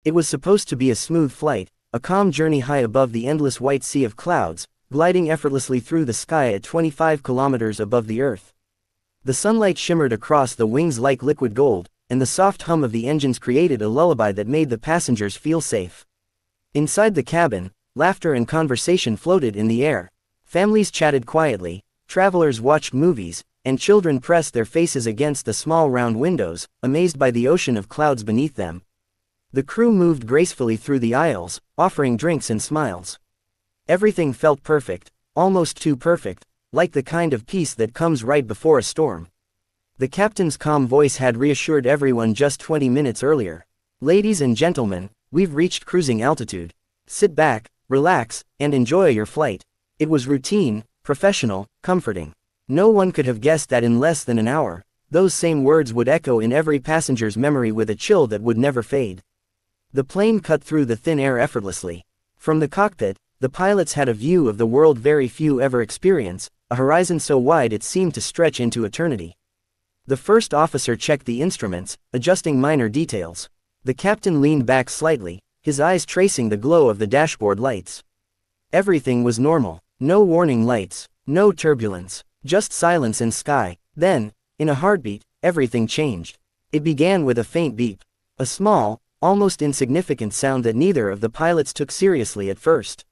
It was supposed to be a smooth flight, a calm journey high above the endless white sea of clouds, gliding effortlessly through the sky at 25 kilometers above the earth. The sunlight shimmered across the wings like liquid gold, and the soft hum of the engines created a lullaby that made the passengers feel safe. Inside the cabin, laughter and conversation floated in the air. Families chatted quietly, travelers watched movies, and children pressed their faces against the small round windows, amazed by the ocean of clouds beneath them. The crew moved gracefully through the aisles, offering drinks and smiles. Everything felt perfect, almost too perfect, like the kind of peace that comes right before a storm. The captain's calm voice had reassured everyone just 20 minutes earlier. "Ladies and gentlemen, we've reached cruising altitude. Sit back, relax, and enjoy your flight." It was routine, professional, comforting. No one could have guessed that in less than an hour, those same words would echo in every passenger's memory with a chill that would never fade. The plane cut through the thin air effortlessly. From the cockpit, the pilots had a view of the world very few ever experience, a horizon so wide it seemed to stretch into eternity. The first officer checked the instruments, adjusting minor details. The captain leaned back slightly, his eyes tracing the glow of the dashboard lights. Everything was normal. No warning lights, no turbulence, just silence and sky. Then, in a heartbeat, everything changed. It began with a faint beep. A small, almost insignificant sound that neither of the pilots took seriously at first.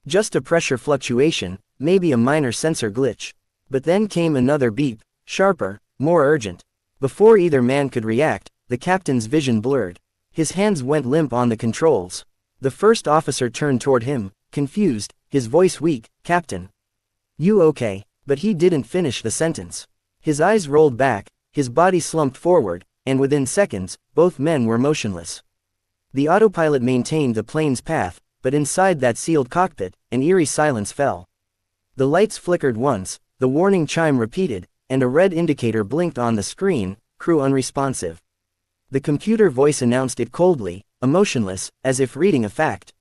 Just a pressure fluctuation, maybe a minor sensor glitch. But then came another beep, sharper, more urgent. Before either man could react, the captain's vision blurred. His hands went limp on the controls. The first officer turned toward him, confused, his voice weak. "Captain. You okay?" But he didn't finish the sentence. His eyes rolled back, his body slumped forward, and within seconds, both men were motionless. The autopilot maintained the plane's path, but inside that sealed cockpit, an eerie silence fell. The lights flickered once, the warning chime repeated, and a red indicator blinked on the screen, "Crew unresponsive." The computer voice announced it coldly, emotionless, as if reading a fact.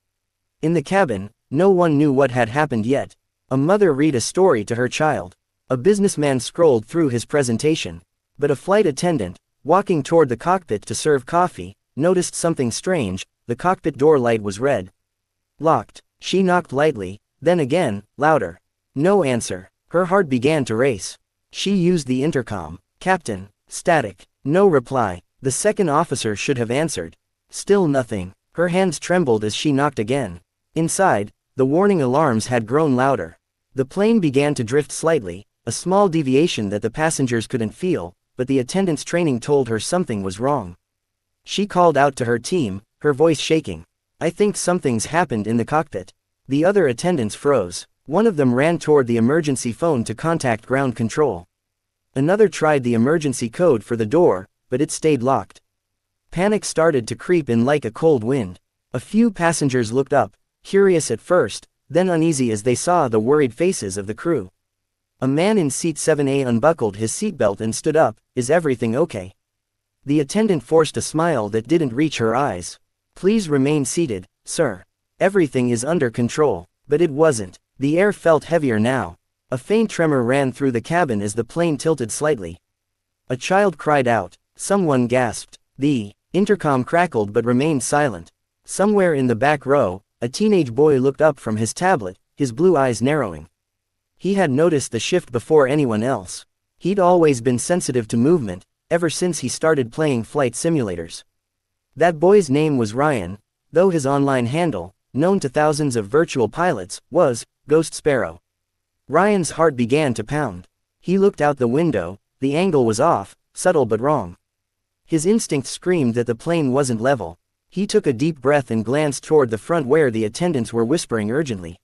In the cabin, no one knew what had happened yet. A mother read a story to her child. A businessman scrolled through his presentation. But a flight attendant, walking toward the cockpit to serve coffee, noticed something strange. The cockpit door light was red. Locked. She knocked lightly, then again, louder. No answer. Her heart began to race. She used the intercom. "Captain." Static. No reply. The second officer should have answered. Still nothing. Her hands trembled as she knocked again. Inside, the warning alarms had grown louder. The plane began to drift slightly, a small deviation that the passengers couldn't feel, but the attendant's training told her something was wrong. She called out to her team, her voice shaking. "I think something's happened in the cockpit." The other attendants froze. One of them ran toward the emergency phone to contact ground control. Another tried the emergency code for the door, but it stayed locked. Panic started to creep in like a cold wind. A few passengers looked up, curious at first, then uneasy as they saw the worried faces of the crew. A man in seat 7A unbuckled his seatbelt and stood up. "Is everything okay?" The attendant forced a smile that didn't reach her eyes. "Please remain seated, sir. Everything is under control." But it wasn't. The air felt heavier now. A faint tremor ran through the cabin as the plane tilted slightly. A child cried out. Someone gasped. The intercom crackled but remained silent. Somewhere in the back row, a teenage boy looked up from his tablet, his blue eyes narrowing. He had noticed the shift before anyone else. He'd always been sensitive to movement, ever since he started playing flight simulators. That boy's name was Ryan, though his online handle, known to thousands of virtual pilots, was Ghost Sparrow. Ryan's heart began to pound. He looked out the window. The angle was off, subtle but wrong. His instinct screamed that the plane wasn't level. He took a deep breath and glanced toward the front where the attendants were whispering urgently.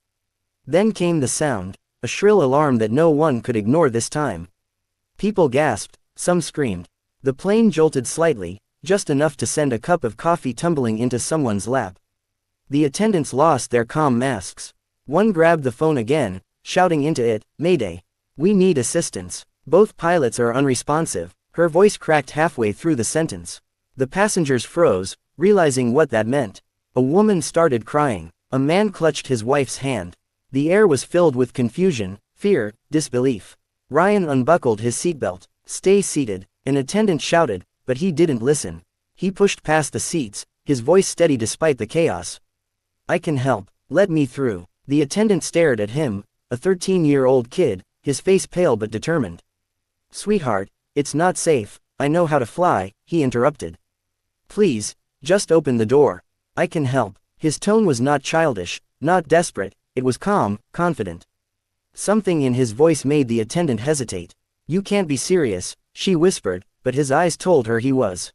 Then came the sound, a shrill alarm that no one could ignore this time. People gasped, some screamed. The plane jolted slightly, just enough to send a cup of coffee tumbling into someone's lap. The attendants lost their calm masks. One grabbed the phone again, shouting into it, "Mayday. We need assistance. Both pilots are unresponsive." Her voice cracked halfway through the sentence. The passengers froze, realizing what that meant. A woman started crying. A man clutched his wife's hand. The air was filled with confusion, fear, disbelief. Ryan unbuckled his seatbelt. "Stay seated," an attendant shouted, but he didn't listen. He pushed past the seats, his voice steady despite the chaos. I can help. Let me through. The attendant stared at him, a 13-year-old kid, his face pale but determined. Sweetheart, it's not safe, I know how to fly, he interrupted. Please, just open the door. I can help. His tone was not childish, not desperate, it was calm, confident. Something in his voice made the attendant hesitate. You can't be serious, she whispered, but his eyes told her he was.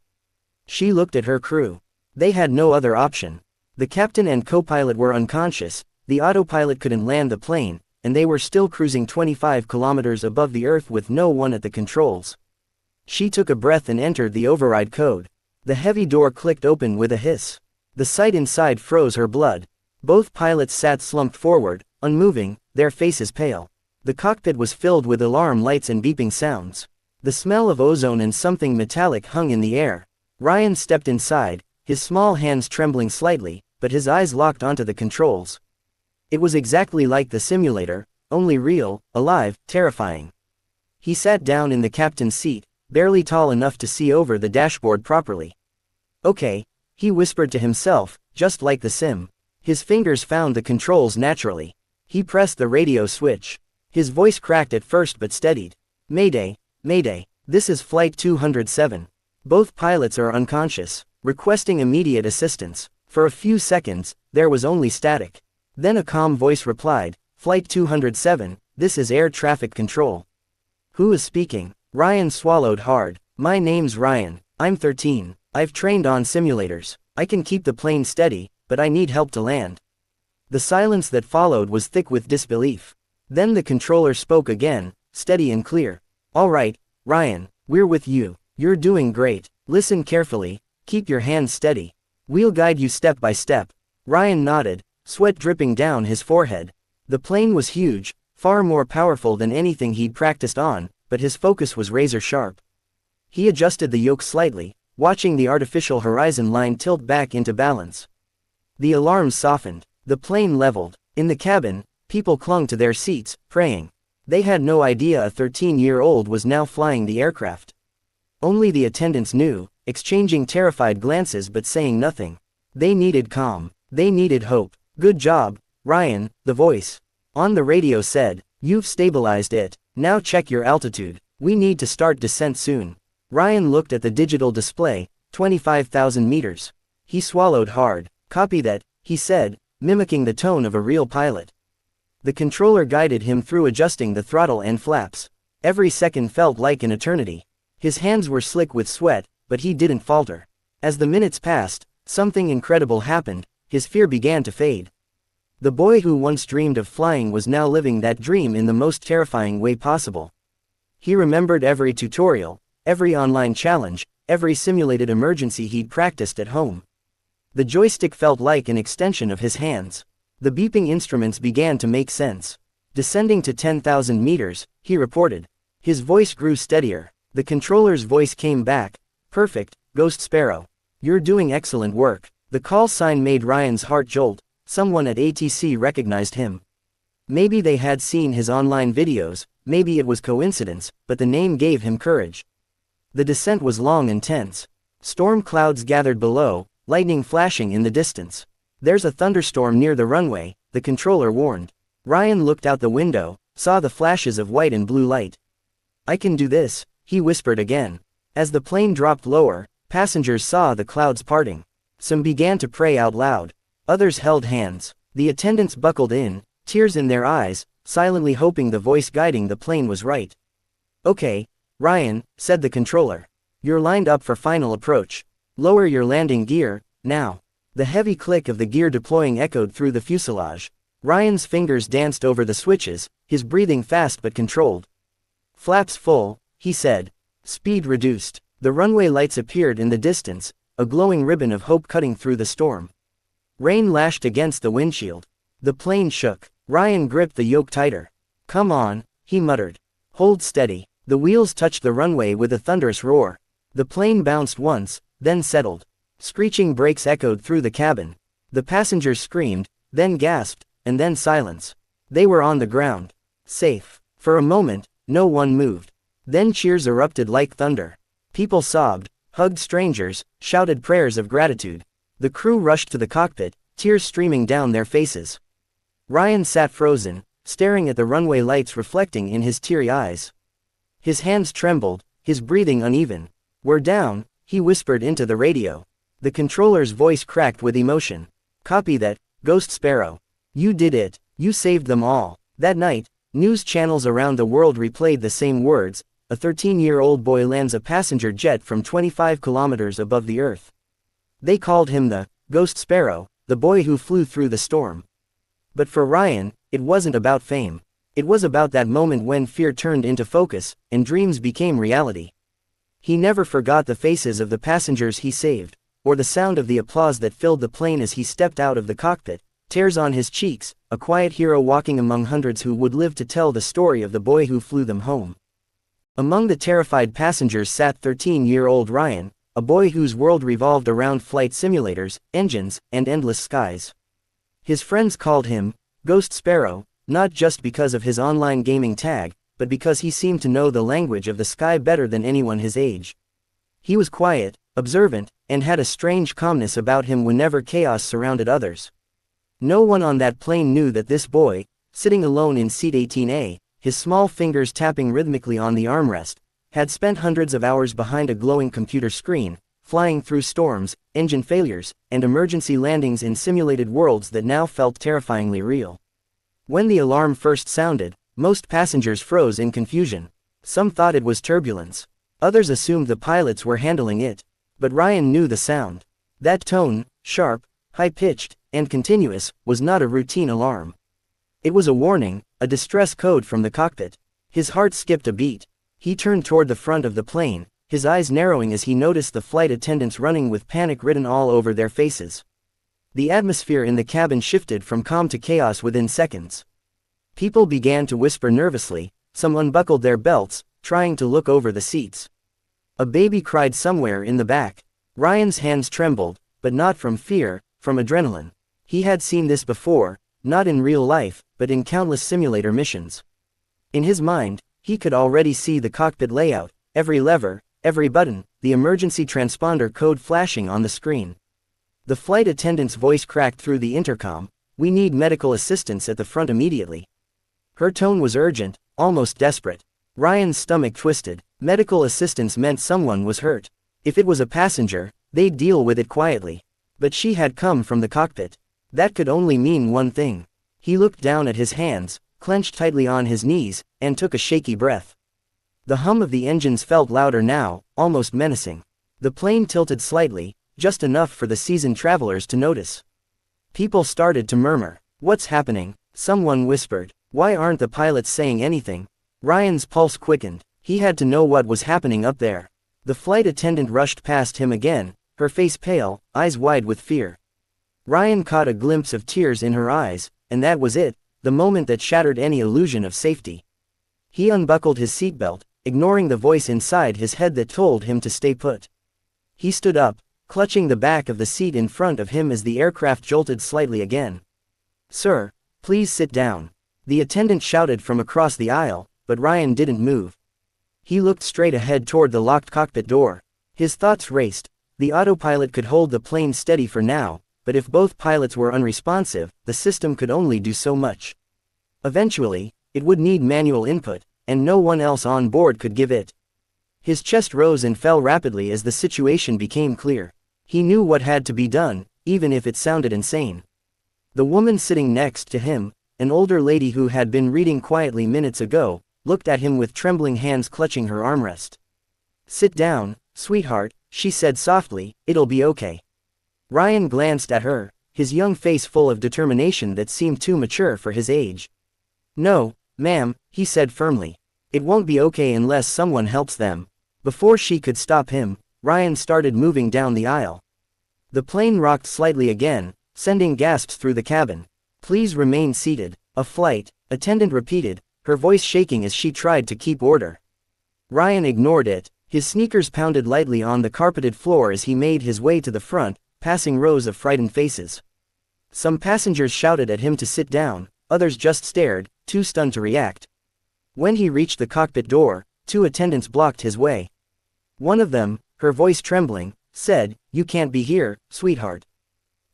She looked at her crew. They had no other option. The captain and co-pilot were unconscious, the autopilot couldn't land the plane, and they were still cruising 25 kilometers above the Earth with no one at the controls. She took a breath and entered the override code. The heavy door clicked open with a hiss. The sight inside froze her blood. Both pilots sat slumped forward, unmoving, their faces pale. The cockpit was filled with alarm lights and beeping sounds. The smell of ozone and something metallic hung in the air. Ryan stepped inside, his small hands trembling slightly, but his eyes locked onto the controls. It was exactly like the simulator, only real, alive, terrifying. He sat down in the captain's seat, barely tall enough to see over the dashboard properly. Okay, he whispered to himself, just like the sim. His fingers found the controls naturally. He pressed the radio switch. His voice cracked at first but steadied. Mayday, Mayday, this is Flight 207. Both pilots are unconscious, requesting immediate assistance. For a few seconds, there was only static. Then a calm voice replied, Flight 207, this is air traffic control. Who is speaking? Ryan swallowed hard. My name's Ryan, I'm 13, I've trained on simulators. I can keep the plane steady, but I need help to land. The silence that followed was thick with disbelief. Then the controller spoke again, steady and clear. All right, Ryan, we're with you. You're doing great. Listen carefully, keep your hands steady. We'll guide you step by step. Ryan nodded, sweat dripping down his forehead. The plane was huge, far more powerful than anything he'd practiced on, but his focus was razor sharp. He adjusted the yoke slightly, watching the artificial horizon line tilt back into balance. The alarms softened. The plane leveled. In the cabin, people clung to their seats, praying. They had no idea a 13-year-old was now flying the aircraft. Only the attendants knew, exchanging terrified glances but saying nothing. They needed calm. They needed hope. Good job, Ryan, the voice on the radio said. You've stabilized it. Now check your altitude. We need to start descent soon. Ryan looked at the digital display, 25,000 meters. He swallowed hard. Copy that, he said, mimicking the tone of a real pilot. The controller guided him through adjusting the throttle and flaps. Every second felt like an eternity. His hands were slick with sweat, but he didn't falter. As the minutes passed, something incredible happened. His fear began to fade. The boy who once dreamed of flying was now living that dream in the most terrifying way possible. He remembered every tutorial, every online challenge, every simulated emergency he'd practiced at home. The joystick felt like an extension of his hands. The beeping instruments began to make sense. Descending to 10,000 meters, he reported. His voice grew steadier. The controller's voice came back. Perfect, Ghost Sparrow. You're doing excellent work. The call sign made Ryan's heart jolt. Someone at ATC recognized him. Maybe they had seen his online videos, maybe it was coincidence, but the name gave him courage. The descent was long and tense. Storm clouds gathered below, lightning flashing in the distance. There's a thunderstorm near the runway, the controller warned. Ryan looked out the window, saw the flashes of white and blue light. I can do this, he whispered again. As the plane dropped lower, passengers saw the clouds parting. Some began to pray out loud. Others held hands. The attendants buckled in, tears in their eyes, silently hoping the voice guiding the plane was right. Okay, Ryan, said the controller. You're lined up for final approach. Lower your landing gear, now. The heavy click of the gear deploying echoed through the fuselage. Ryan's fingers danced over the switches, his breathing fast but controlled. Flaps full, he said. Speed reduced. The runway lights appeared in the distance, a glowing ribbon of hope cutting through the storm. Rain lashed against the windshield. The plane shook. Ryan gripped the yoke tighter. Come on, he muttered. Hold steady. The wheels touched the runway with a thunderous roar. The plane bounced once, then settled. Screeching brakes echoed through the cabin. The passengers screamed, then gasped, and then silence. They were on the ground. Safe. For a moment, no one moved. Then cheers erupted like thunder. People sobbed, hugged strangers, shouted prayers of gratitude. The crew rushed to the cockpit, tears streaming down their faces. Ryan sat frozen, staring at the runway lights reflecting in his teary eyes. His hands trembled, his breathing uneven. "We're down," he whispered into the radio. The controller's voice cracked with emotion. "Copy that, Ghost Sparrow. You did it, you saved them all." That night, news channels around the world replayed the same words. A 13-year-old boy lands a passenger jet from 25 kilometers above the Earth. They called him the Ghost Sparrow, the boy who flew through the storm. But for Ryan, it wasn't about fame. It was about that moment when fear turned into focus, and dreams became reality. He never forgot the faces of the passengers he saved, or the sound of the applause that filled the plane as he stepped out of the cockpit, tears on his cheeks, a quiet hero walking among hundreds who would live to tell the story of the boy who flew them home. Among the terrified passengers sat 13-year-old Ryan, a boy whose world revolved around flight simulators, engines, and endless skies. His friends called him Ghost Sparrow, not just because of his online gaming tag, but because he seemed to know the language of the sky better than anyone his age. He was quiet, observant, and had a strange calmness about him whenever chaos surrounded others. No one on that plane knew that this boy, sitting alone in seat 18A, his small fingers tapping rhythmically on the armrest, had spent hundreds of hours behind a glowing computer screen, flying through storms, engine failures, and emergency landings in simulated worlds that now felt terrifyingly real. When the alarm first sounded, most passengers froze in confusion. Some thought it was turbulence. Others assumed the pilots were handling it. But Ryan knew the sound. That tone, sharp, high-pitched, and continuous, was not a routine alarm. It was a warning, a distress code from the cockpit. His heart skipped a beat. He turned toward the front of the plane, his eyes narrowing as he noticed the flight attendants running with panic written all over their faces. The atmosphere in the cabin shifted from calm to chaos within seconds. People began to whisper nervously, some unbuckled their belts, trying to look over the seats. A baby cried somewhere in the back. Ryan's hands trembled, but not from fear, from adrenaline. He had seen this before, not in real life, but in countless simulator missions. In his mind, he could already see the cockpit layout, every lever, every button, the emergency transponder code flashing on the screen. The flight attendant's voice cracked through the intercom. "We need medical assistance at the front immediately." Her tone was urgent, almost desperate. Ryan's stomach twisted. Medical assistance meant someone was hurt. If it was a passenger, they'd deal with it quietly. But she had come from the cockpit. That could only mean one thing. He looked down at his hands, clenched tightly on his knees, and took a shaky breath. The hum of the engines felt louder now, almost menacing. The plane tilted slightly, just enough for the seasoned travelers to notice. People started to murmur. "What's happening?" Someone whispered. "Why aren't the pilots saying anything?" Ryan's pulse quickened. He had to know what was happening up there. The flight attendant rushed past him again, her face pale, eyes wide with fear. Ryan caught a glimpse of tears in her eyes, and that was it, the moment that shattered any illusion of safety. He unbuckled his seatbelt, ignoring the voice inside his head that told him to stay put. He stood up, clutching the back of the seat in front of him as the aircraft jolted slightly again. "Sir, please sit down," the attendant shouted from across the aisle, but Ryan didn't move. He looked straight ahead toward the locked cockpit door. His thoughts raced. The autopilot could hold the plane steady for now, but if both pilots were unresponsive, the system could only do so much. Eventually, it would need manual input, and no one else on board could give it. His chest rose and fell rapidly as the situation became clear. He knew what had to be done, even if it sounded insane. The woman sitting next to him, an older lady who had been reading quietly minutes ago, looked at him with trembling hands clutching her armrest. "Sit down, sweetheart," she said softly, "it'll be okay." Ryan glanced at her, his young face full of determination that seemed too mature for his age. "No, ma'am," he said firmly. "It won't be okay unless someone helps them." Before she could stop him, Ryan started moving down the aisle. The plane rocked slightly again, sending gasps through the cabin. "Please remain seated," a flight attendant repeated, her voice shaking as she tried to keep order. Ryan ignored it. His sneakers pounded lightly on the carpeted floor as he made his way to the front, passing rows of frightened faces. Some passengers shouted at him to sit down, others just stared, too stunned to react. When he reached the cockpit door, two attendants blocked his way. One of them, her voice trembling, said, "You can't be here, sweetheart.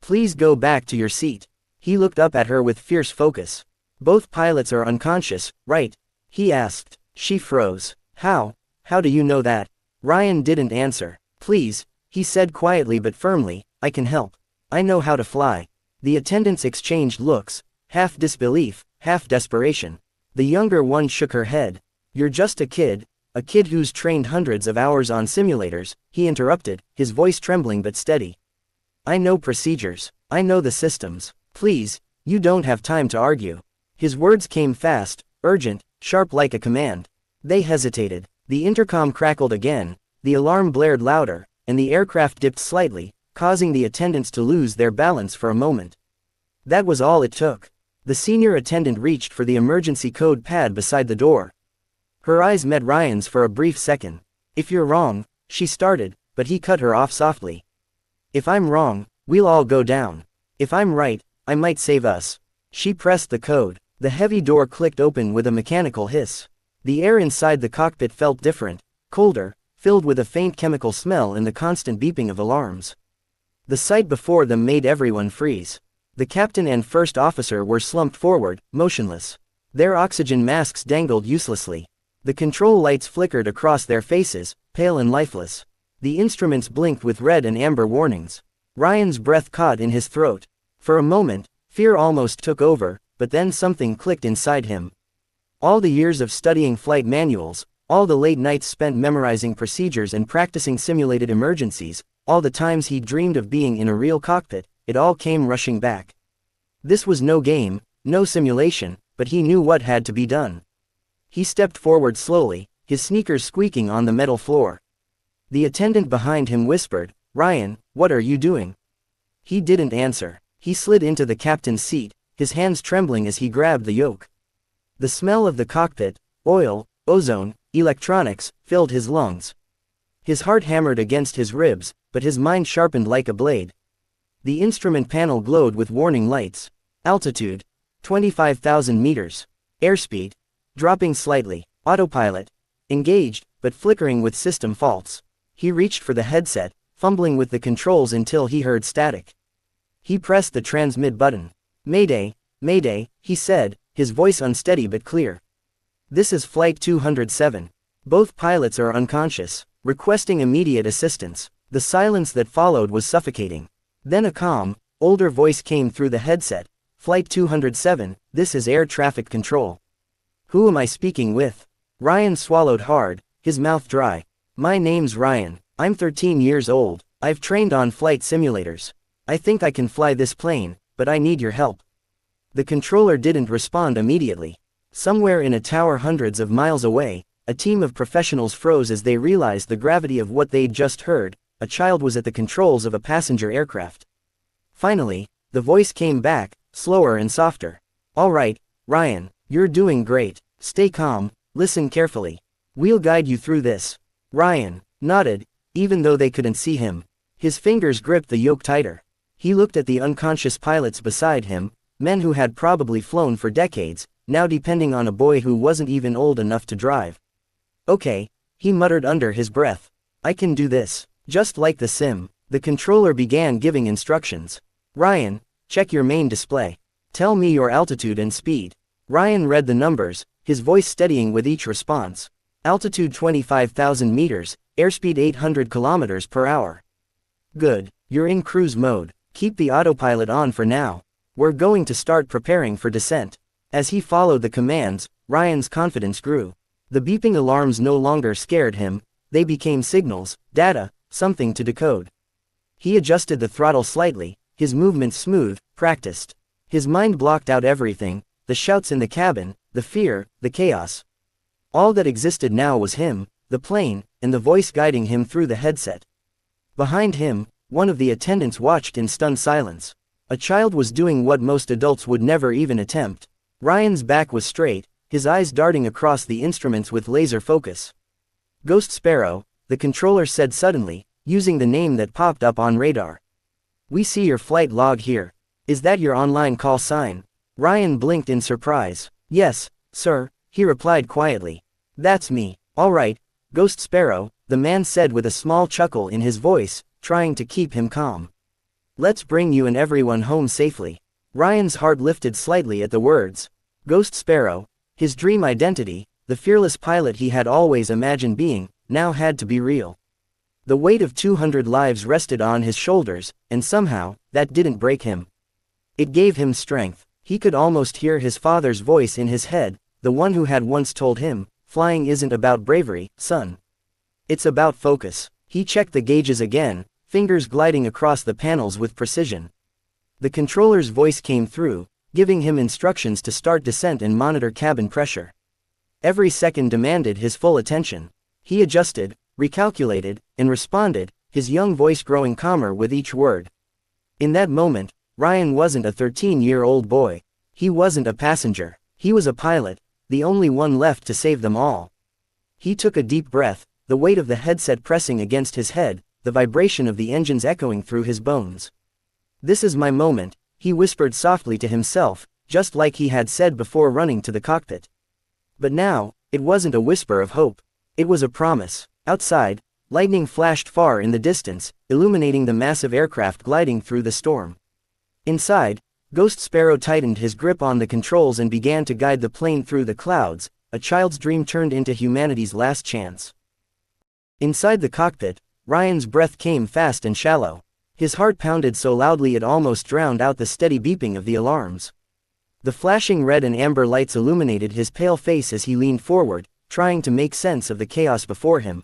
Please go back to your seat. He looked up at her with fierce focus. Both pilots are unconscious, right? He asked. She froze. How? How do you know that? Ryan didn't answer. Please, he said quietly but firmly, I can help. I know how to fly. The attendants exchanged looks, half disbelief, half desperation. The younger one shook her head. You're just a kid who's trained hundreds of hours on simulators, he interrupted, his voice trembling but steady. I know procedures. I know the systems. Please, you don't have time to argue. His words came fast, urgent, sharp like a command. They hesitated. The intercom crackled again, the alarm blared louder, and the aircraft dipped slightly, causing the attendants to lose their balance for a moment. That was all it took. The senior attendant reached for the emergency code pad beside the door. Her eyes met Ryan's for a brief second. If you're wrong, she started, but he cut her off softly. If I'm wrong, we'll all go down. If I'm right, I might save us. She pressed the code. The heavy door clicked open with a mechanical hiss. The air inside the cockpit felt different, colder, filled with a faint chemical smell and the constant beeping of alarms. The sight before them made everyone freeze. The captain and first officer were slumped forward, motionless. Their oxygen masks dangled uselessly. The control lights flickered across their faces, pale and lifeless. The instruments blinked with red and amber warnings. Ryan's breath caught in his throat. For a moment, fear almost took over, but then something clicked inside him. All the years of studying flight manuals, all the late nights spent memorizing procedures and practicing simulated emergencies, all the times he dreamed of being in a real cockpit, it all came rushing back. This was no game, no simulation, but he knew what had to be done. He stepped forward slowly, his sneakers squeaking on the metal floor. The attendant behind him whispered, Ryan, what are you doing? He didn't answer. He slid into the captain's seat, his hands trembling as he grabbed the yoke. The smell of the cockpit, oil, ozone, electronics, filled his lungs. His heart hammered against his ribs, but his mind sharpened like a blade. The instrument panel glowed with warning lights. Altitude, 25,000 meters. Airspeed, dropping slightly. Autopilot, engaged, but flickering with system faults. He reached for the headset, fumbling with the controls until he heard static. He pressed the transmit button. Mayday, Mayday, he said, his voice unsteady but clear. This is Flight 207. Both pilots are unconscious, requesting immediate assistance. The silence that followed was suffocating. Then a calm, older voice came through the headset. Flight 207, this is air traffic control. Who am I speaking with? Ryan swallowed hard, his mouth dry. My name's Ryan. I'm 13 years old. I've trained on flight simulators. I think I can fly this plane, but I need your help. The controller didn't respond immediately. Somewhere in a tower hundreds of miles away, a team of professionals froze as they realized the gravity of what they'd just heard. A child was at the controls of a passenger aircraft. Finally, the voice came back, slower and softer. All right, Ryan, you're doing great. Stay calm, listen carefully. We'll guide you through this. Ryan nodded, even though they couldn't see him. His fingers gripped the yoke tighter. He looked at the unconscious pilots beside him, men who had probably flown for decades, now depending on a boy who wasn't even old enough to drive. Okay, he muttered under his breath. I can do this. Just like the sim. The controller began giving instructions. Ryan, check your main display. Tell me your altitude and speed. Ryan read the numbers, his voice steadying with each response. Altitude 25,000 meters, airspeed 800 kilometers per hour. Good, you're in cruise mode. Keep the autopilot on for now. We're going to start preparing for descent. As he followed the commands, Ryan's confidence grew. The beeping alarms no longer scared him, they became signals, data, something to decode. He adjusted the throttle slightly, his movements smooth, practiced. His mind blocked out everything, the shouts in the cabin, the fear, the chaos. All that existed now was him, the plane, and the voice guiding him through the headset. Behind him, one of the attendants watched in stunned silence. A child was doing what most adults would never even attempt. Ryan's back was straight, his eyes darting across the instruments with laser focus. Ghost Sparrow, the controller said suddenly, using the name that popped up on radar. We see your flight log here. Is that your online call sign? Ryan blinked in surprise. Yes, sir, he replied quietly. That's me. All right, Ghost Sparrow, the man said with a small chuckle in his voice, trying to keep him calm. Let's bring you and everyone home safely. Ryan's heart lifted slightly at the words. Ghost Sparrow, his dream identity, the fearless pilot he had always imagined being, now had to be real. The weight of 200 lives rested on his shoulders, and somehow, that didn't break him. It gave him strength. He could almost hear his father's voice in his head, the one who had once told him, "Flying isn't about bravery, son. It's about focus." He checked the gauges again, fingers gliding across the panels with precision. The controller's voice came through, giving him instructions to start descent and monitor cabin pressure. Every second demanded his full attention. He adjusted, recalculated, and responded, his young voice growing calmer with each word. In that moment, Ryan wasn't a 13-year-old boy. He wasn't a passenger. He was a pilot, the only one left to save them all. He took a deep breath, the weight of the headset pressing against his head, the vibration of the engines echoing through his bones. "This is my moment," he whispered softly to himself, just like he had said before running to the cockpit. But now, it wasn't a whisper of hope. It was a promise. Outside, lightning flashed far in the distance, illuminating the massive aircraft gliding through the storm. Inside, Ghost Sparrow tightened his grip on the controls and began to guide the plane through the clouds, a child's dream turned into humanity's last chance. Inside the cockpit, Ryan's breath came fast and shallow. His heart pounded so loudly it almost drowned out the steady beeping of the alarms. The flashing red and amber lights illuminated his pale face as he leaned forward, trying to make sense of the chaos before him.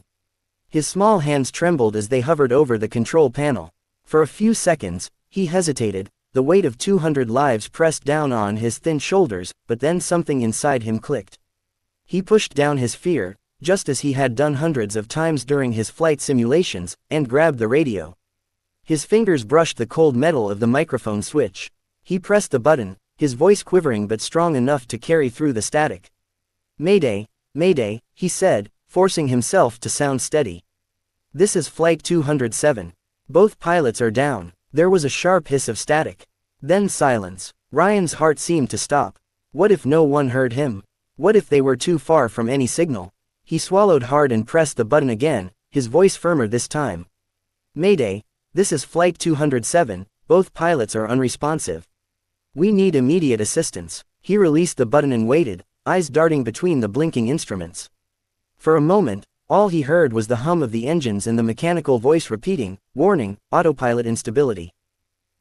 His small hands trembled as they hovered over the control panel. For a few seconds, he hesitated, the weight of 200 lives pressed down on his thin shoulders, but then something inside him clicked. He pushed down his fear, just as he had done hundreds of times during his flight simulations, and grabbed the radio. His fingers brushed the cold metal of the microphone switch. He pressed the button, his voice quivering but strong enough to carry through the static. "Mayday, Mayday," he said, forcing himself to sound steady. "This is Flight 207. Both pilots are down." There was a sharp hiss of static. Then silence. Ryan's heart seemed to stop. What if no one heard him? What if they were too far from any signal? He swallowed hard and pressed the button again, his voice firmer this time. "Mayday, this is Flight 207, both pilots are unresponsive. We need immediate assistance." He released the button and waited, eyes darting between the blinking instruments. For a moment, all he heard was the hum of the engines and the mechanical voice repeating, "Warning, autopilot instability."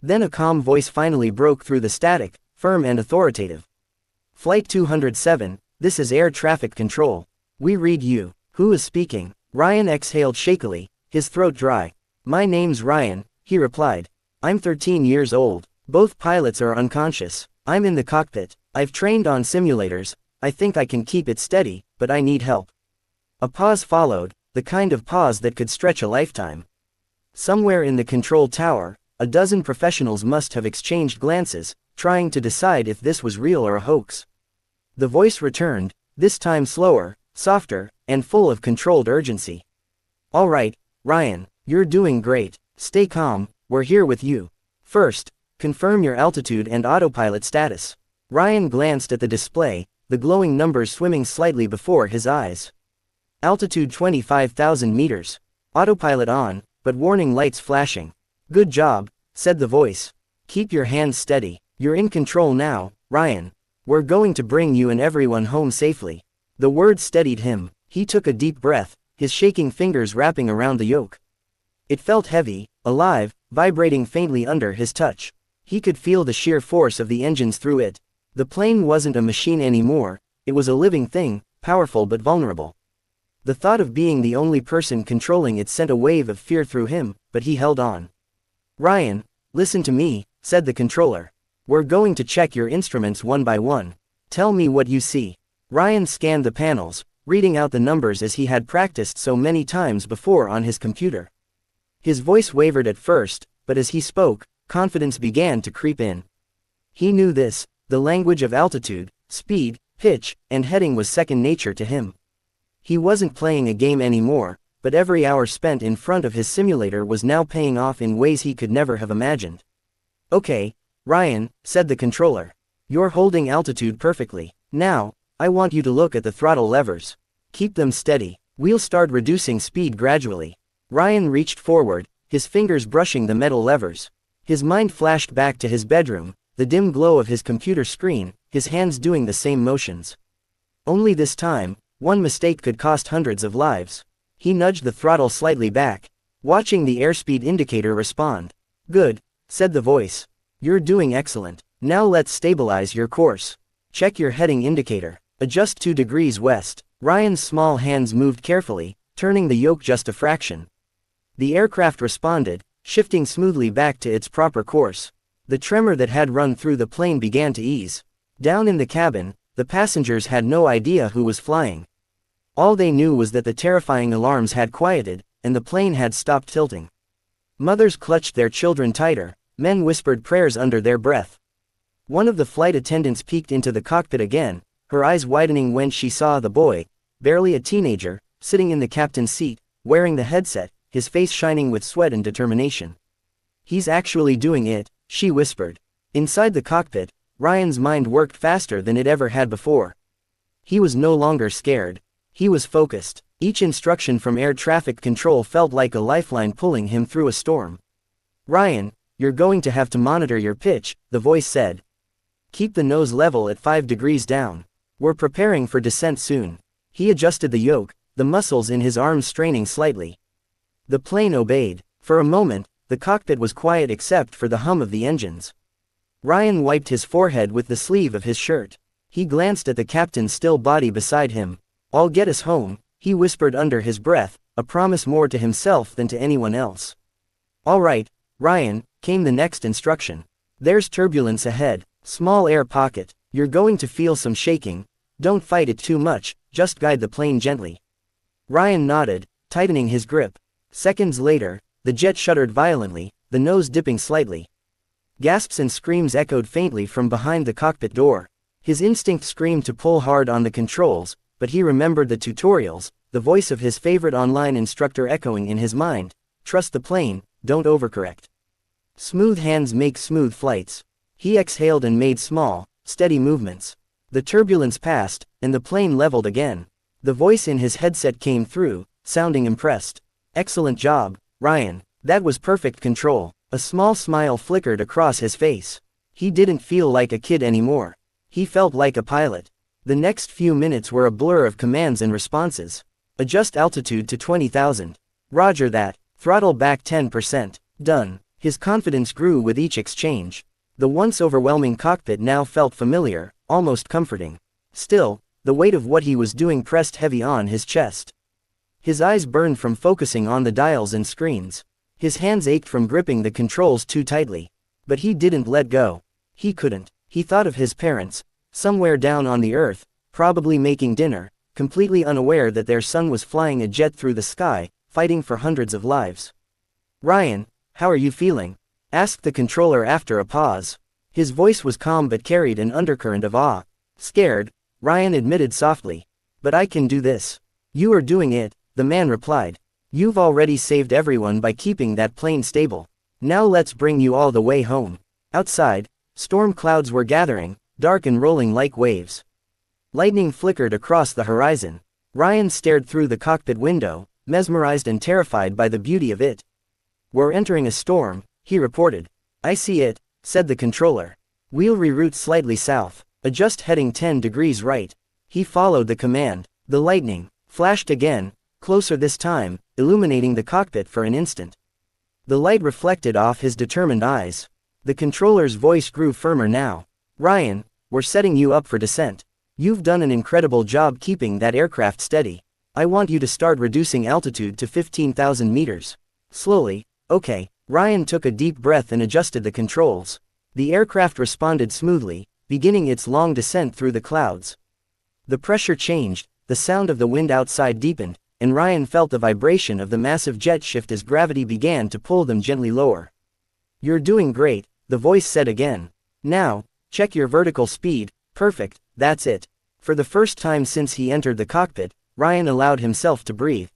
Then a calm voice finally broke through the static, firm and authoritative. "Flight 207, this is air traffic control. We read you." "Who is speaking?" Ryan exhaled shakily, his throat dry. "My name's Ryan," he replied. "I'm 13 years old. Both pilots are unconscious. I'm in the cockpit. I've trained on simulators. I think I can keep it steady, but I need help." A pause followed, the kind of pause that could stretch a lifetime. Somewhere in the control tower, a dozen professionals must have exchanged glances, trying to decide if this was real or a hoax. The voice returned, this time slower, softer, and full of controlled urgency. "All right, Ryan, you're doing great. Stay calm, we're here with you. First, confirm your altitude and autopilot status." Ryan glanced at the display, the glowing numbers swimming slightly before his eyes. "Altitude 25,000 meters. Autopilot on, but warning lights flashing." "Good job," said the voice. "Keep your hands steady. You're in control now, Ryan. We're going to bring you and everyone home safely." The words steadied him. He took a deep breath, his shaking fingers wrapping around the yoke. It felt heavy, alive, vibrating faintly under his touch. He could feel the sheer force of the engines through it. The plane wasn't a machine anymore, it was a living thing, powerful but vulnerable. The thought of being the only person controlling it sent a wave of fear through him, but he held on. "Ryan, listen to me," said the controller. "We're going to check your instruments one by one. Tell me what you see." Ryan scanned the panels, reading out the numbers as he had practiced so many times before on his computer. His voice wavered at first, but as he spoke, confidence began to creep in. He knew this, the language of altitude, speed, pitch, and heading was second nature to him. He wasn't playing a game anymore, but every hour spent in front of his simulator was now paying off in ways he could never have imagined. "Okay, Ryan," said the controller. "You're holding altitude perfectly. Now, I want you to look at the throttle levers. Keep them steady. We'll start reducing speed gradually." Ryan reached forward, his fingers brushing the metal levers. His mind flashed back to his bedroom, the dim glow of his computer screen, his hands doing the same motions. Only this time, one mistake could cost hundreds of lives. He nudged the throttle slightly back, watching the airspeed indicator respond. "Good," said the voice. "You're doing excellent. Now let's stabilize your course. Check your heading indicator. Adjust 2 degrees west." Ryan's small hands moved carefully, turning the yoke just a fraction. The aircraft responded, shifting smoothly back to its proper course. The tremor that had run through the plane began to ease. Down in the cabin, the passengers had no idea who was flying. All they knew was that the terrifying alarms had quieted, and the plane had stopped tilting. Mothers clutched their children tighter, men whispered prayers under their breath. One of the flight attendants peeked into the cockpit again, her eyes widening when she saw the boy, barely a teenager, sitting in the captain's seat, wearing the headset, his face shining with sweat and determination. "He's actually doing it," she whispered. Inside the cockpit, Ryan's mind worked faster than it ever had before. He was no longer scared. He was focused. Each instruction from air traffic control felt like a lifeline pulling him through a storm. "Ryan, you're going to have to monitor your pitch," the voice said. "Keep the nose level at 5 degrees down. We're preparing for descent soon." He adjusted the yoke, the muscles in his arms straining slightly. The plane obeyed. For a moment, the cockpit was quiet except for the hum of the engines. Ryan wiped his forehead with the sleeve of his shirt. He glanced at the captain's still body beside him. "I'll get us home," he whispered under his breath, a promise more to himself than to anyone else. "All right, Ryan," came the next instruction. "There's turbulence ahead, small air pocket. You're going to feel some shaking. Don't fight it too much, just guide the plane gently." Ryan nodded, tightening his grip. Seconds later, the jet shuddered violently, the nose dipping slightly. Gasps and screams echoed faintly from behind the cockpit door. His instinct screamed to pull hard on the controls, but he remembered the tutorials, the voice of his favorite online instructor echoing in his mind. "Trust the plane, don't overcorrect. Smooth hands make smooth flights." He exhaled and made small, steady movements. The turbulence passed, and the plane leveled again. The voice in his headset came through, sounding impressed. "Excellent job, Ryan. That was perfect control." A small smile flickered across his face. He didn't feel like a kid anymore. He felt like a pilot. The next few minutes were a blur of commands and responses. "Adjust altitude to 20,000. Roger that. Throttle back 10%. Done." His confidence grew with each exchange. The once overwhelming cockpit now felt familiar, almost comforting. Still, the weight of what he was doing pressed heavy on his chest. His eyes burned from focusing on the dials and screens. His hands ached from gripping the controls too tightly. But he didn't let go. He couldn't. He thought of his parents, somewhere down on the earth, probably making dinner, completely unaware that their son was flying a jet through the sky, fighting for hundreds of lives. "Ryan, how are you feeling?" asked the controller after a pause. His voice was calm but carried an undercurrent of awe. "Scared," Ryan admitted softly. "But I can do this." "You are doing it," the man replied. "You've already saved everyone by keeping that plane stable. Now let's bring you all the way home." Outside, storm clouds were gathering, dark and rolling like waves. Lightning flickered across the horizon. Ryan stared through the cockpit window, mesmerized and terrified by the beauty of it. "We're entering a storm," he reported. "I see it," said the controller. "We'll reroute slightly south. Adjust heading 10 degrees right." He followed the command. The lightning flashed again, closer this time, illuminating the cockpit for an instant. The light reflected off his determined eyes. The controller's voice grew firmer now. "Ryan, we're setting you up for descent. You've done an incredible job keeping that aircraft steady. I want you to start reducing altitude to 15,000 meters. Slowly." "Okay." Ryan took a deep breath and adjusted the controls. The aircraft responded smoothly, beginning its long descent through the clouds. The pressure changed, the sound of the wind outside deepened, and Ryan felt the vibration of the massive jet shift as gravity began to pull them gently lower. "You're doing great," the voice said again. "Now, check your vertical speed." "Perfect, that's it." For the first time since he entered the cockpit, Ryan allowed himself to breathe.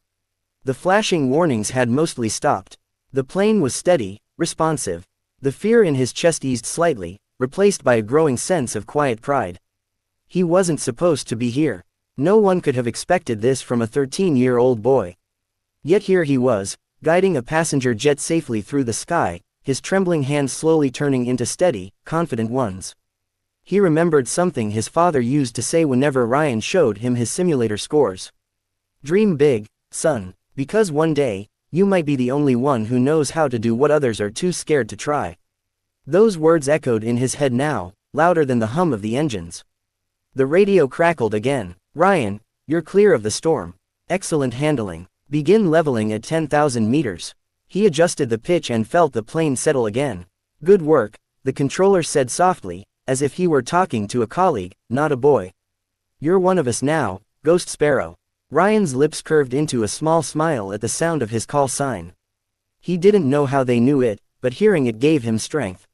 The flashing warnings had mostly stopped. The plane was steady, responsive. The fear in his chest eased slightly, replaced by a growing sense of quiet pride. He wasn't supposed to be here. No one could have expected this from a 13-year-old boy. Yet here he was, guiding a passenger jet safely through the sky, his trembling hands slowly turning into steady, confident ones. He remembered something his father used to say whenever Ryan showed him his simulator scores. Dream big, son, because one day, you might be the only one who knows how to do what others are too scared to try. Those words echoed in his head now, louder than the hum of the engines. The radio crackled again. Ryan, you're clear of the storm. Excellent handling. Begin leveling at 10,000 meters. He adjusted the pitch and felt the plane settle again. Good work, the controller said softly, as if he were talking to a colleague, not a boy. You're one of us now, Ghost Sparrow. Ryan's lips curved into a small smile at the sound of his call sign. He didn't know how they knew it, but hearing it gave him strength.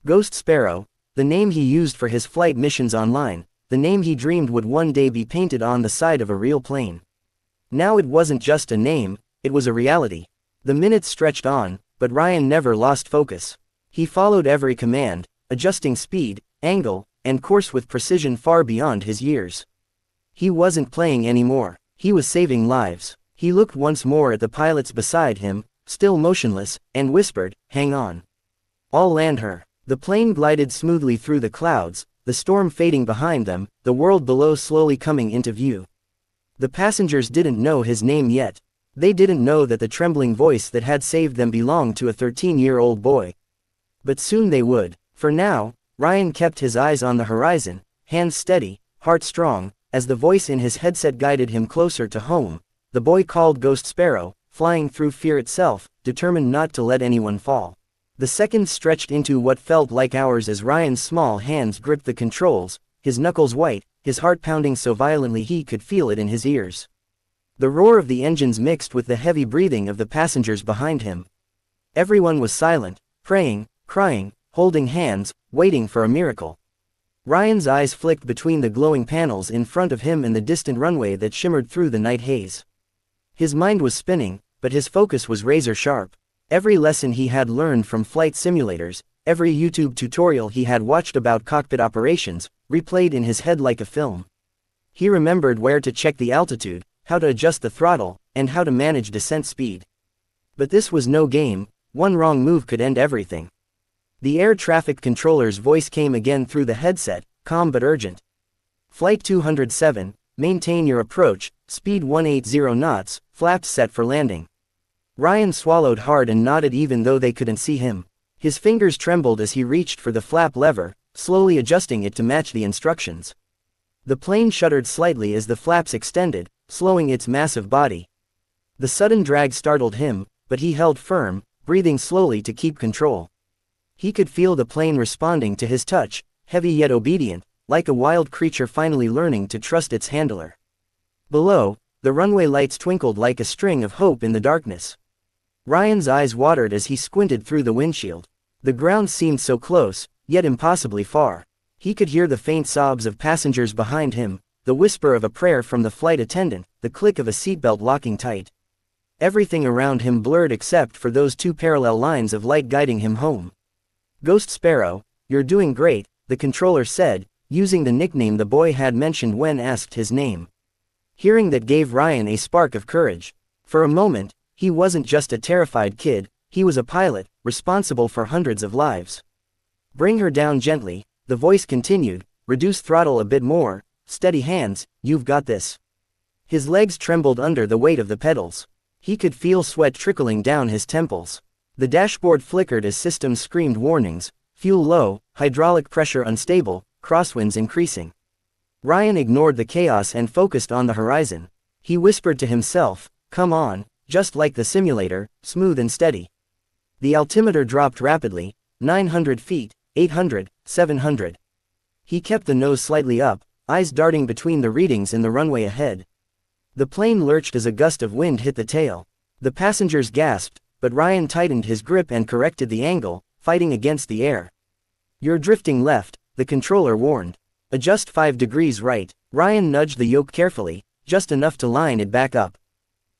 Ghost Sparrow, the name he used for his flight missions online, the name he dreamed would one day be painted on the side of a real plane. Now it wasn't just a name, it was a reality. The minutes stretched on, but Ryan never lost focus. He followed every command, adjusting speed, angle, and course with precision far beyond his years. He wasn't playing anymore, he was saving lives. He looked once more at the pilots beside him, still motionless, and whispered, "Hang on. I'll land her." The plane glided smoothly through the clouds, the storm fading behind them, the world below slowly coming into view. The passengers didn't know his name yet. They didn't know that the trembling voice that had saved them belonged to a 13-year-old boy. But soon they would. For now, Ryan kept his eyes on the horizon, hands steady, heart strong, as the voice in his headset guided him closer to home. The boy called Ghost Sparrow, flying through fear itself, determined not to let anyone fall. The seconds stretched into what felt like hours as Ryan's small hands gripped the controls, his knuckles white, his heart pounding so violently he could feel it in his ears. The roar of the engines mixed with the heavy breathing of the passengers behind him. Everyone was silent, praying, crying, holding hands, waiting for a miracle. Ryan's eyes flicked between the glowing panels in front of him and the distant runway that shimmered through the night haze. His mind was spinning, but his focus was razor sharp. Every lesson he had learned from flight simulators, every YouTube tutorial he had watched about cockpit operations, replayed in his head like a film. He remembered where to check the altitude, how to adjust the throttle, and how to manage descent speed. But this was no game, one wrong move could end everything. The air traffic controller's voice came again through the headset, calm but urgent. Flight 207, maintain your approach, speed 180 knots, flaps set for landing. Ryan swallowed hard and nodded even though they couldn't see him. His fingers trembled as he reached for the flap lever, slowly adjusting it to match the instructions. The plane shuddered slightly as the flaps extended, slowing its massive body. The sudden drag startled him, but he held firm, breathing slowly to keep control. He could feel the plane responding to his touch, heavy yet obedient, like a wild creature finally learning to trust its handler. Below, the runway lights twinkled like a string of hope in the darkness. Ryan's eyes watered as he squinted through the windshield. The ground seemed so close, yet impossibly far. He could hear the faint sobs of passengers behind him, the whisper of a prayer from the flight attendant, the click of a seatbelt locking tight. Everything around him blurred except for those two parallel lines of light guiding him home. "Ghost Sparrow, you're doing great," the controller said, using the nickname the boy had mentioned when asked his name. Hearing that gave Ryan a spark of courage. For a moment, he wasn't just a terrified kid, he was a pilot, responsible for hundreds of lives. "Bring her down gently," the voice continued, "reduce throttle a bit more, steady hands, you've got this." His legs trembled under the weight of the pedals. He could feel sweat trickling down his temples. The dashboard flickered as systems screamed warnings, fuel low, hydraulic pressure unstable, crosswinds increasing. Ryan ignored the chaos and focused on the horizon. He whispered to himself, "Come on, just like the simulator, smooth and steady." The altimeter dropped rapidly, 900 feet, 800, 700. He kept the nose slightly up, eyes darting between the readings in the runway ahead. The plane lurched as a gust of wind hit the tail. The passengers gasped, but Ryan tightened his grip and corrected the angle, fighting against the air. "You're drifting left," the controller warned. "Adjust 5 degrees right." Ryan nudged the yoke carefully, just enough to line it back up.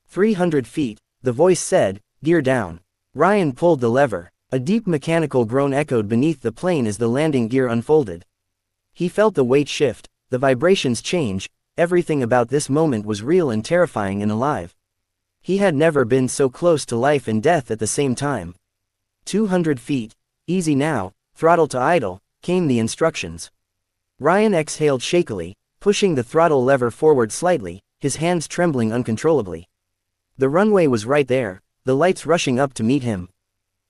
300 feet, the voice said, "Gear down." Ryan pulled the lever. A deep mechanical groan echoed beneath the plane as the landing gear unfolded. He felt the weight shift, the vibrations change, everything about this moment was real and terrifying and alive. He had never been so close to life and death at the same time. 200 feet, easy now, throttle to idle, came the instructions. Ryan exhaled shakily, pushing the throttle lever forward slightly, his hands trembling uncontrollably. The runway was right there, the lights rushing up to meet him.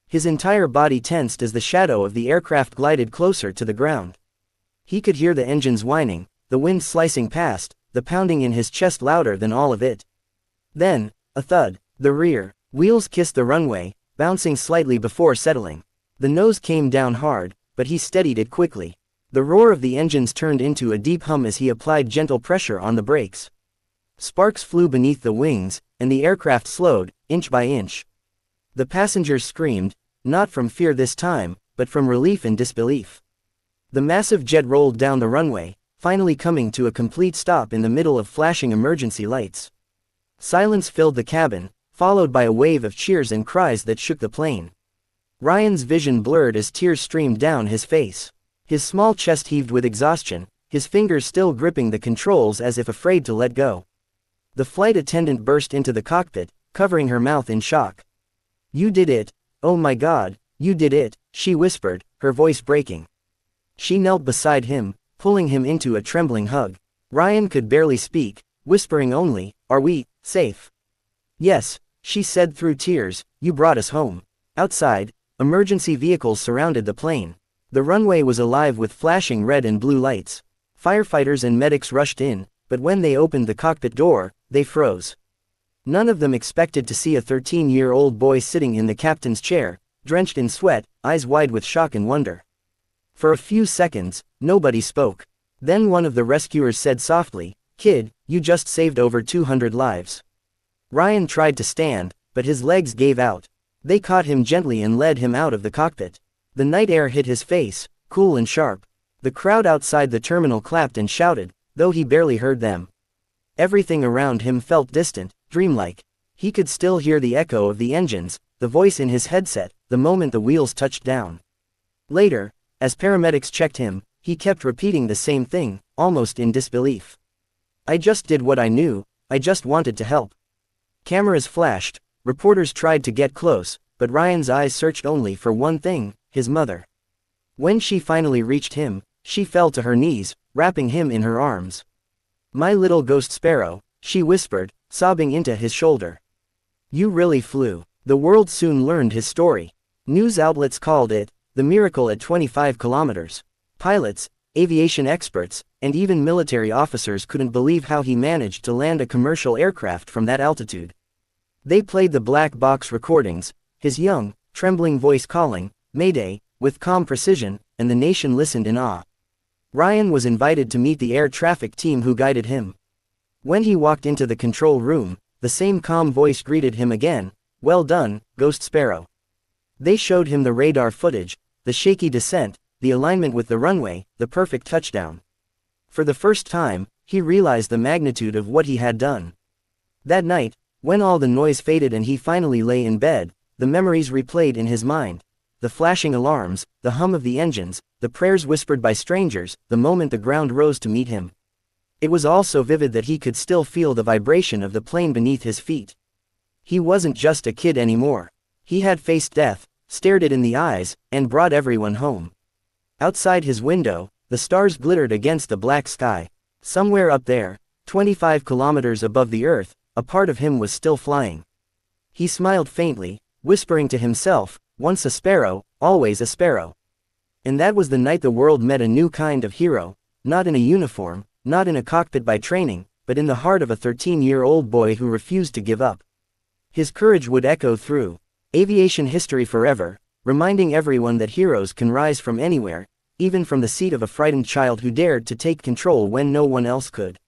His entire body tensed as the shadow of the aircraft glided closer to the ground. He could hear the engines whining, the wind slicing past, the pounding in his chest louder than all of it. Then, a thud. The rear wheels kissed the runway, bouncing slightly before settling. The nose came down hard, but he steadied it quickly. The roar of the engines turned into a deep hum as he applied gentle pressure on the brakes. Sparks flew beneath the wings, and the aircraft slowed, inch by inch. The passengers screamed, not from fear this time, but from relief and disbelief. The massive jet rolled down the runway, finally coming to a complete stop in the middle of flashing emergency lights. Silence filled the cabin, followed by a wave of cheers and cries that shook the plane. Ryan's vision blurred as tears streamed down his face. His small chest heaved with exhaustion, his fingers still gripping the controls as if afraid to let go. The flight attendant burst into the cockpit, covering her mouth in shock. "You did it, oh my God, you did it," she whispered, her voice breaking. She knelt beside him, pulling him into a trembling hug. Ryan could barely speak, whispering only, "Are we safe?" "Yes," she said through tears, "you brought us home." Outside, emergency vehicles surrounded the plane. The runway was alive with flashing red and blue lights. Firefighters and medics rushed in, but when they opened the cockpit door, they froze. None of them expected to see a 13-year-old boy sitting in the captain's chair, drenched in sweat, eyes wide with shock and wonder. For a few seconds, nobody spoke. Then one of the rescuers said softly, "Kid, you just saved over 200 lives." Ryan tried to stand, but his legs gave out. They caught him gently and led him out of the cockpit. The night air hit his face, cool and sharp. The crowd outside the terminal clapped and shouted, though he barely heard them. Everything around him felt distant, dreamlike. He could still hear the echo of the engines, the voice in his headset, the moment the wheels touched down. Later, as paramedics checked him, he kept repeating the same thing, almost in disbelief. "I just did what I knew, I just wanted to help." Cameras flashed, reporters tried to get close, but Ryan's eyes searched only for one thing, his mother. When she finally reached him, she fell to her knees, wrapping him in her arms. "My little Ghost Sparrow," she whispered, sobbing into his shoulder. "You really flew." The world soon learned his story. News outlets called it the miracle at 25 kilometers. Pilots, aviation experts, and even military officers couldn't believe how he managed to land a commercial aircraft from that altitude. They played the black box recordings, his young, trembling voice calling, "Mayday," with calm precision, and the nation listened in awe. Ryan was invited to meet the air traffic team who guided him. When he walked into the control room, the same calm voice greeted him again, "Well done, Ghost Sparrow." They showed him the radar footage, the shaky descent, the alignment with the runway, the perfect touchdown. For the first time, he realized the magnitude of what he had done. That night, when all the noise faded and he finally lay in bed, the memories replayed in his mind. The flashing alarms, the hum of the engines, the prayers whispered by strangers, the moment the ground rose to meet him. It was all so vivid that he could still feel the vibration of the plane beneath his feet. He wasn't just a kid anymore. He had faced death, stared it in the eyes, and brought everyone home. Outside his window, the stars glittered against the black sky. Somewhere up there, 25 kilometers above the earth, a part of him was still flying. He smiled faintly, whispering to himself, "Once a sparrow, always a sparrow." And that was the night the world met a new kind of hero, not in a uniform, not in a cockpit by training, but in the heart of a 13-year-old boy who refused to give up. His courage would echo through aviation history forever, reminding everyone that heroes can rise from anywhere, even from the seat of a frightened child who dared to take control when no one else could.